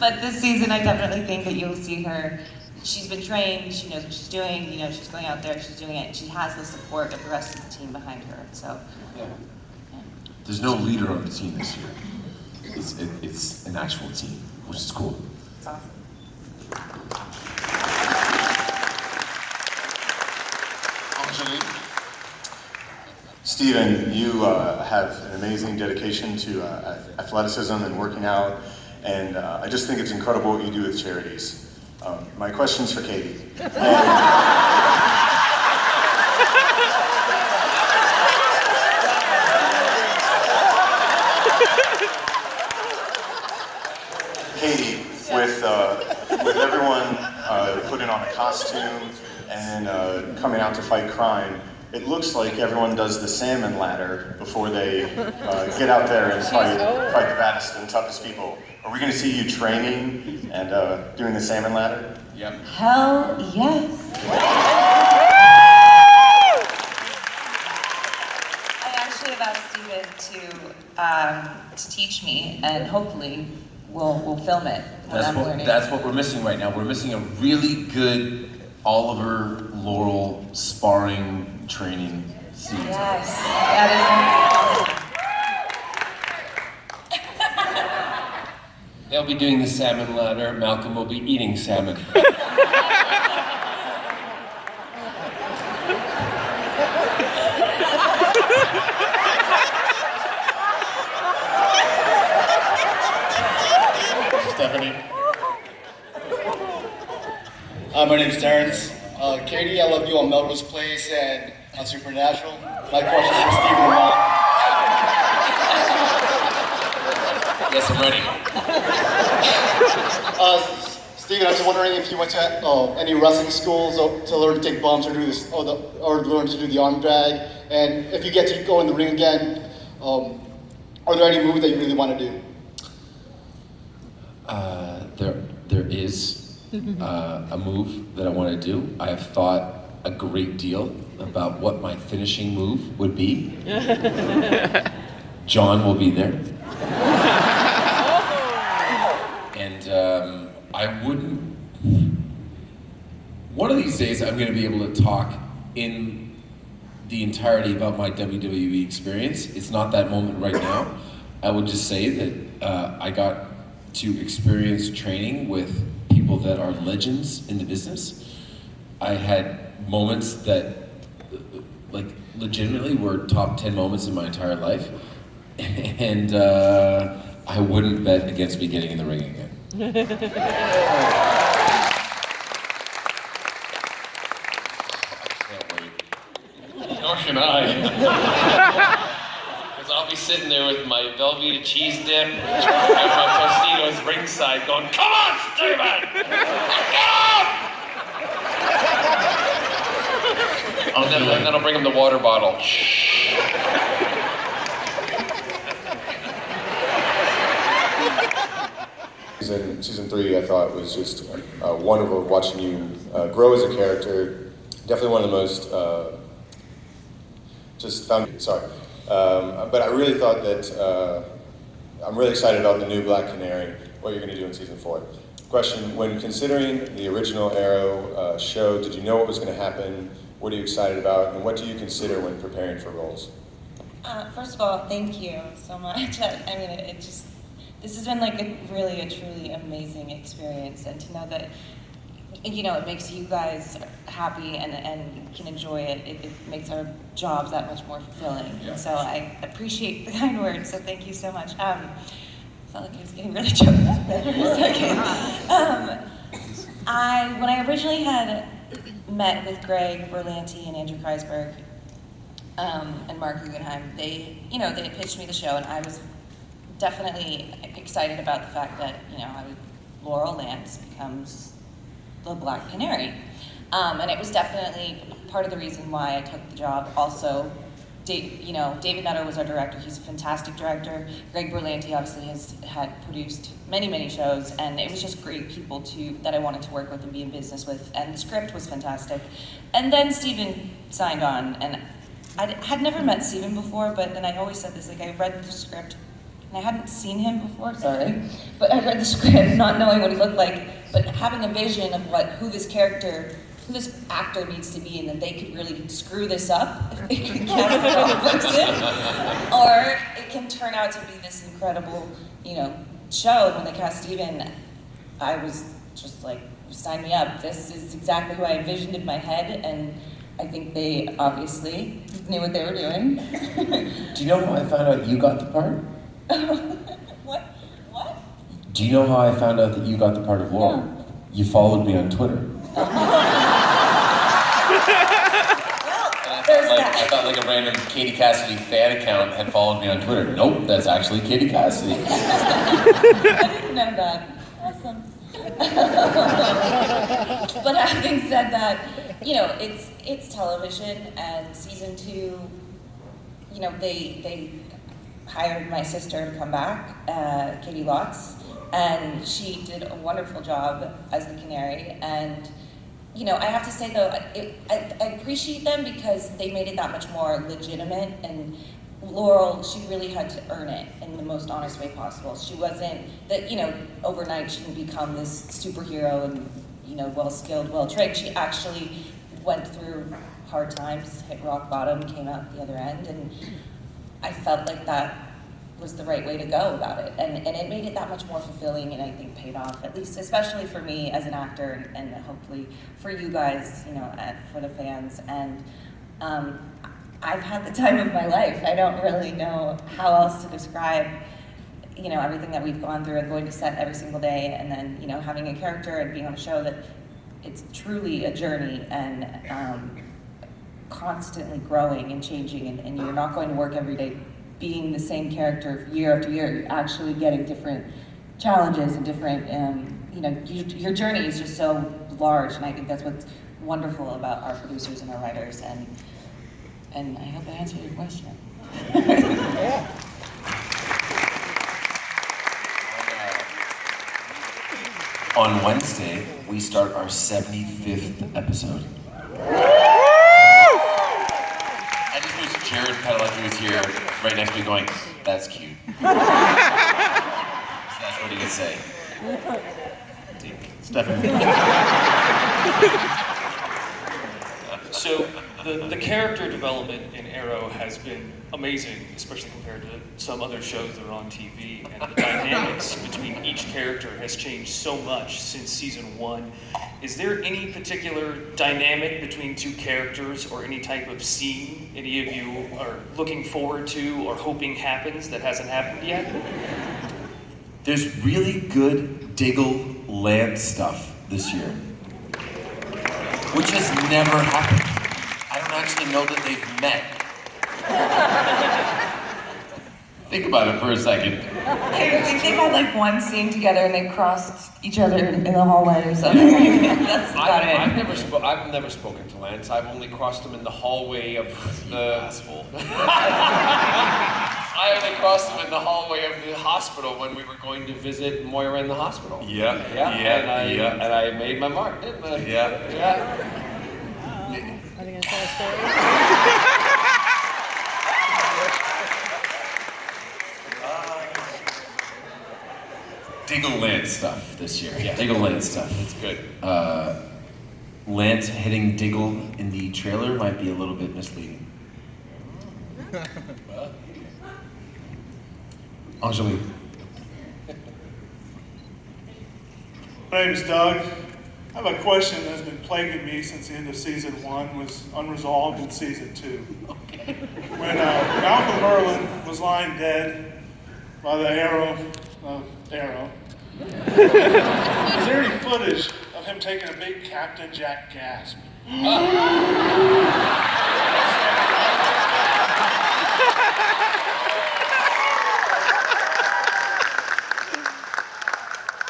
But this season, I definitely think that you'll see her. She's been trained, she knows what she's doing, you know, she's going out there, she's doing it, and she has the support of the rest of the team behind her, so. Yeah. There's no leader on the team this year. It's an actual team, which is cool. It's awesome. Steven, you have an amazing dedication to athleticism and working out, and I just think it's incredible what you do with charities. My question's for Katie. Katie, with everyone putting on a costume and coming out to fight crime, it looks like everyone does the salmon ladder before they get out there and fight the baddest and toughest people. Are we going to see you training and doing the salmon ladder? Yep. Hell yes. I actually have asked Steven to teach me, and hopefully we'll film it when I'm learning. That's what we're missing right now. We're missing a really good Oliver Laurel sparring training scene. Yes, that is awesome. They'll be doing the salmon ladder. Malcolm will be eating salmon. Stephanie. My name's Terrence. Katie, I loved you on Melrose Place and on Supernatural. My question's for Stephen and Amell. Yes, I'm ready. Stephen, I was wondering if you went to any wrestling schools to learn to take bumps or do this, or learn to do the arm drag, and if you get to go in the ring again, are there any moves that you really want to do? There is a move that I want to do. I have thought a great deal about what my finishing move would be. John will be there. And I wouldn't... One of these days I'm going to be able to talk in the entirety about my WWE experience. It's not that moment right now. I would just say that I got to experience training with people that are legends in the business. I had moments that, like, legitimately were top 10 moments in my entire life, and I wouldn't bet against me getting in the ring again. Can't wait. Nor can I. Because I'll be sitting there with my Velveeta cheese dip and my Tostitos ringside going, "Come on, Steven! Get up!" And then I'll bring him the water bottle. Season 3, I thought, was just wonderful watching you grow as a character. Definitely one of the most but I really thought that I'm really excited about the new Black Canary, what you're going to do in season 4. Question, when considering the original Arrow show, did you know what was going to happen? What are you excited about? And what do you consider when preparing for roles? First of all, thank you so much. I mean, this has been like a truly amazing experience, and to know that, you know, it makes you guys happy and can enjoy it. It makes our jobs that much more fulfilling. Yeah. So I appreciate the kind words, so thank you so much. I felt like I was getting really choked up there for a second. When I originally had met with Greg Berlanti and Andrew Kreisberg and Mark Guggenheim, they had pitched me the show, and I was definitely excited about the fact that, Laurel Lance becomes the Black Canary. And it was definitely part of the reason why I took the job. Also, David Nutter was our director. He's a fantastic director. Greg Berlanti obviously had produced many shows, and it was just great people that I wanted to work with and be in business with, and the script was fantastic. And then Steven signed on, and I had never met Steven before, but then I always said this, like, I read the script and I hadn't seen him before, sorry, but I read the script not knowing what he looked like, but having a vision of who this actor needs to be, and that they could really screw this up if they could cast the wrong person, or it can turn out to be this incredible, show. And when they cast Steven, I was just like, sign me up. This is exactly who I envisioned in my head, and I think they obviously knew what they were doing. Do you know how I found out you got the part? What? Do you know how I found out that you got the part of Laurel? No. You followed me on Twitter. Well, there's I that. thought like a random Katie Cassidy fan account had followed me on Twitter. Nope, that's actually Katie Cassidy. I didn't know that. Awesome. But having said that, it's television, and season 2, they hired my sister to come back, Katie Lotz, and she did a wonderful job as the Canary. And I have to say though, I appreciate them because they made it that much more legitimate. And Laurel, she really had to earn it in the most honest way possible. She wasn't that, overnight she didn't become this superhero and, well-skilled, well-trained. She actually went through hard times, hit rock bottom, came out the other end, and I felt like that was the right way to go about it. And it made it that much more fulfilling, and I think paid off, at least especially for me as an actor, and hopefully for you guys, for the fans. And I've had the time of my life. I don't really know how else to describe, everything that we've gone through, and going to set every single day, and then, having a character and being on a show that it's truly a journey, and constantly growing and changing, and you're not going to work every day being the same character year after year. You're actually getting different challenges and different, your journey is just so large, and I think that's what's wonderful about our producers and our writers, and I hope I answered your question. On Wednesday, we start our 75th episode. I just wish Jared Padalecki was here right next to me going, that's cute. That's what he could say. Stephanie. So the character development in Arrow has been amazing, especially compared to some other shows that are on TV. And the dynamics between each character has changed so much since season 1. Is there any particular dynamic between two characters or any type of scene any of you are looking forward to or hoping happens that hasn't happened yet? There's really good Diggle Lance stuff this year, which has never happened. I don't actually know that they've met. Think about it for a second. I think they've had like one scene together and they crossed each other in the hallway or something. That's about it. I've never spoken to Lance. I've only crossed him in the hallway of the asshole. I only crossed him in the hallway of the hospital when we were going to visit Moira in the hospital. And I made my mark, didn't I? Yeah. Are they gonna tell a story? Diggle Lance stuff this year. Yeah. Diggle Lance stuff. It's good. Lance hitting Diggle in the trailer might be a little bit misleading. Angelique. My name's Doug. I have a question that's been plaguing me since the end of season 1, was unresolved in season 2. When Malcolm Merlin was lying dead by the arrow, is there any footage of him taking a big Captain Jack gasp?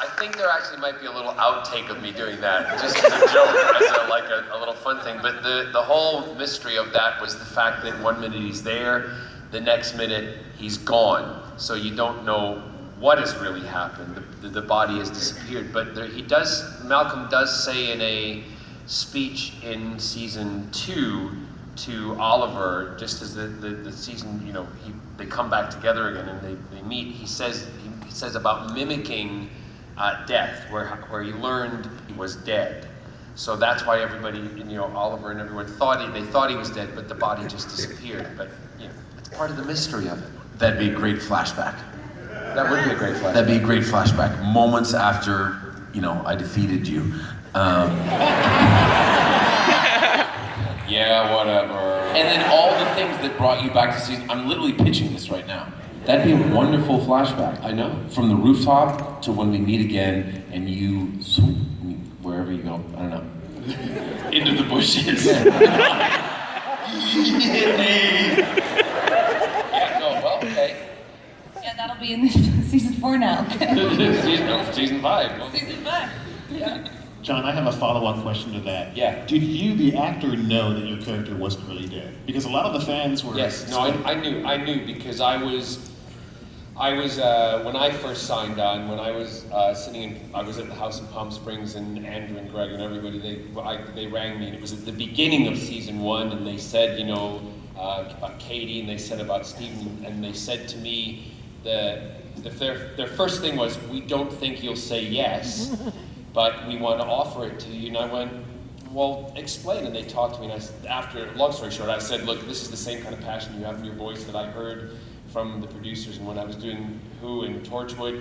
I think there actually might be a little outtake of me doing that, just as a joke, as a little fun thing. But the whole mystery of that was the fact that 1 minute he's there, the next minute he's gone. So you don't know what has really happened. The body has disappeared. But Malcolm does say in a speech in season 2 to Oliver, just as the season, you know, they come back together again and they meet. He says about mimicking death, where he learned he was dead. So that's why everybody, you know, Oliver and everyone thought he was dead, but the body just disappeared. But you know, it's part of the mystery of it. That'd be a great flashback. That would be a great flashback. That'd be a great flashback. Moments after, you know, I defeated you. Yeah, whatever. And then all the things that brought you back to season. I'm literally pitching this right now. That'd be a wonderful flashback. I know. From the rooftop to when we meet again and you swoop wherever you go. I don't know. Into the bushes. Yeah, no, well, okay. Yeah, that'll be in season 4 now. Season 5. Season 5. Yeah. John, I have a follow-up question to that. Yeah. Did you, the actor, know that your character wasn't really dead? Because a lot of the fans were... Yes, no, I knew because I was when I first signed on, when I was I was at the house in Palm Springs, and Andrew and Greg and everybody, they rang me, and it was at the beginning of season 1, and they said, you know, about Katie, and they said about Stephen, and they said to me that their first thing was, we don't think you'll say yes, but we want to offer it to you. And I went, well, explain. And they talked to me, and after, long story short, I said, look, this is the same kind of passion you have in your voice that I heard from the producers. And when I was doing Who and Torchwood,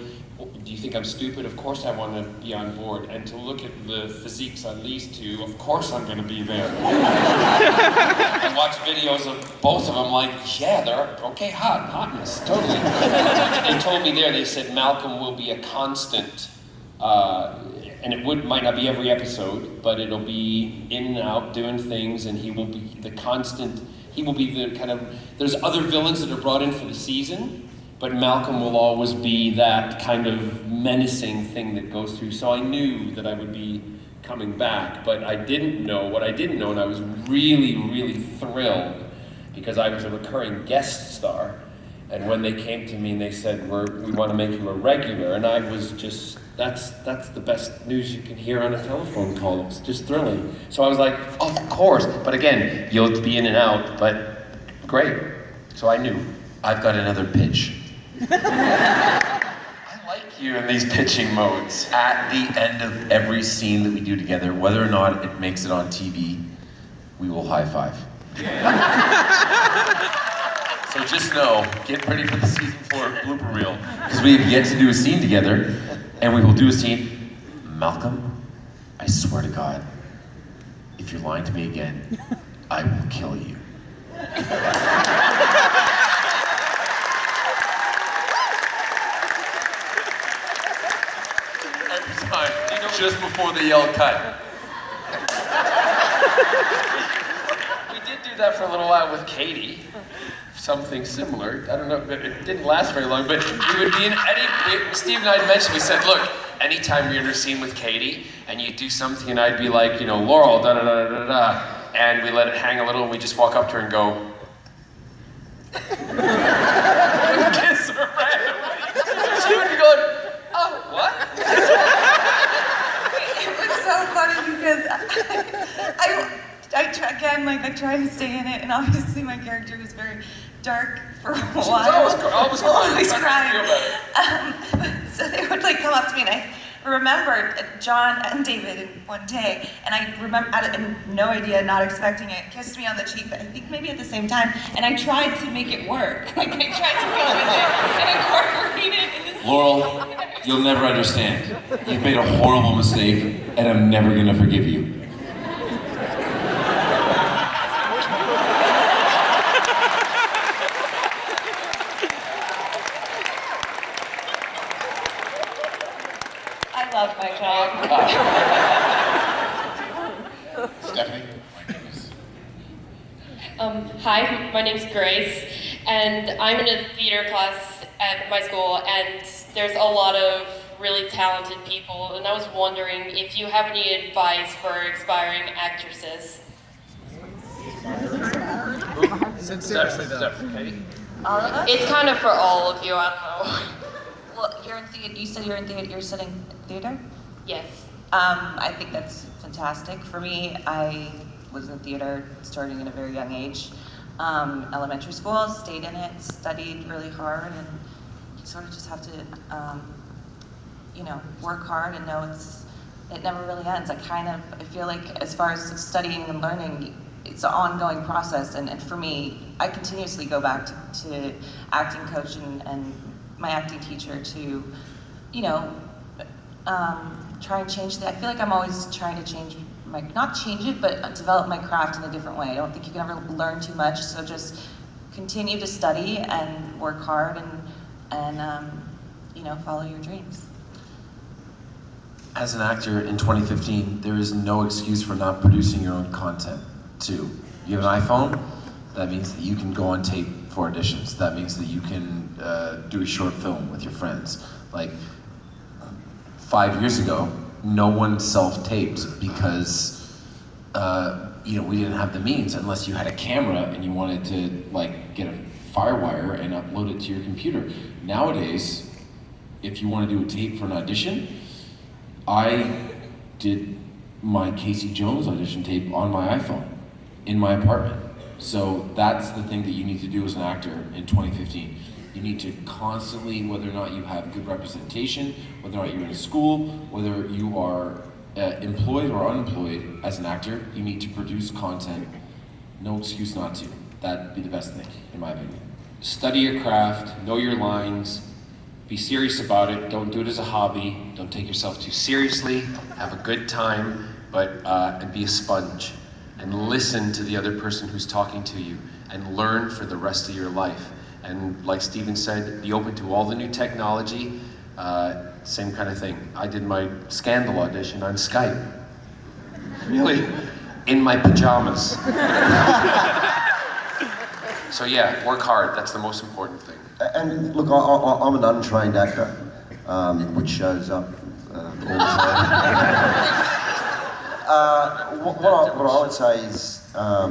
do you think I'm stupid? Of course I want to be on board. And to look at the physiques on these two, of course I'm going to be there. I watch videos of both of them, like, yeah, they're okay, hotness, totally. They told me there, they said Malcolm will be a constant. And it might not be every episode, but it'll be in and out doing things, and he will be the constant. He will be the kind of. There's other villains that are brought in for the season, but Malcolm will always be that kind of menacing thing that goes through. So I knew that I would be coming back, but I didn't know what I didn't know, and I was really, really thrilled because I was a recurring guest star. And when they came to me and they said, we want to make you a regular, and I was just, that's the best news you can hear on a telephone call. It was just thrilling. So I was like, of course. But again, you'll be in and out, but great. So I knew. I've got another pitch. I like you in these pitching modes. At the end of every scene that we do together, whether or not it makes it on TV, we will high five. So just know, get ready for the season 4 blooper reel, because we have yet to do a scene together, and we will do a scene. Malcolm, I swear to God, if you're lying to me again, I will kill you. Every time. Just before they yell cut. We did do that for a little while with Katie. Something similar. I don't know, but it didn't last very long, but we would be in Steve and I had mentioned, we said, look, anytime you're in a scene with Katie and you do something and I'd be like, you know, Laurel, da da da da da, and we let it hang a little and we just walk up to her and go, kiss her randomly. She would be going, oh, what? It was so funny because I try to stay in it, and obviously my character was very dark for a while. She was always crying. So they would like come up to me, and I remembered John and David in one day, and I remember, no idea, not expecting it, kissed me on the cheek, I think maybe at the same time, and I tried to make it work. Like I tried to go in it and incorporate it in this. Laurel, you'll never understand. You've made a horrible mistake, and I'm never gonna forgive you. I love my job. Stephanie? Hi, my name's Grace, and I'm in a theater class at my school, and there's a lot of really talented people, and I was wondering if you have any advice for aspiring actresses. All of us? It's kind of for all of you, I don't know. Well, you're in theater. You said you're in theater. You're studying theater. Yes. I think that's fantastic. For me, I was in theater starting at a very young age. Elementary school, stayed in it, studied really hard, and you sort of just have to, work hard and know it never really ends. I feel like as far as studying and learning, it's an ongoing process, and for me, I continuously go back to acting coach and my acting teacher to, try and change that. I feel like I'm always trying to change not change it, but develop my craft in a different way. I don't think you can ever learn too much, so just continue to study and work hard and follow your dreams. As an actor in 2015, there is no excuse for not producing your own content, too. You have an iPhone, that means that you can go on tape for auditions. That means that you can do a short film with your friends. Like, 5 years ago, no one self-taped because, we didn't have the means unless you had a camera and you wanted to, get a FireWire and upload it to your computer. Nowadays, if you want to do a tape for an audition, I did my Casey Jones audition tape on my iPhone in my apartment. So that's the thing that you need to do as an actor in 2015. You need to constantly, whether or not you have good representation, whether or not you're in a school, whether you are employed or unemployed as an actor, you need to produce content. No excuse not to. That'd be the best thing, in my opinion. Study your craft, know your lines, be serious about it, don't do it as a hobby, don't take yourself too seriously, have a good time, but and be a sponge. And listen to the other person who's talking to you, and learn for the rest of your life. And like Steven said, be open to all the new technology, same kind of thing. I did my Scandal audition on Skype. Really, in my pajamas. So yeah, work hard, that's the most important thing. And look, I'm an untrained actor, which shows up all the time. What I would say is, I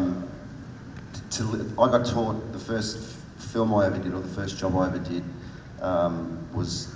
got taught the first film I ever did, or the first job I ever did, was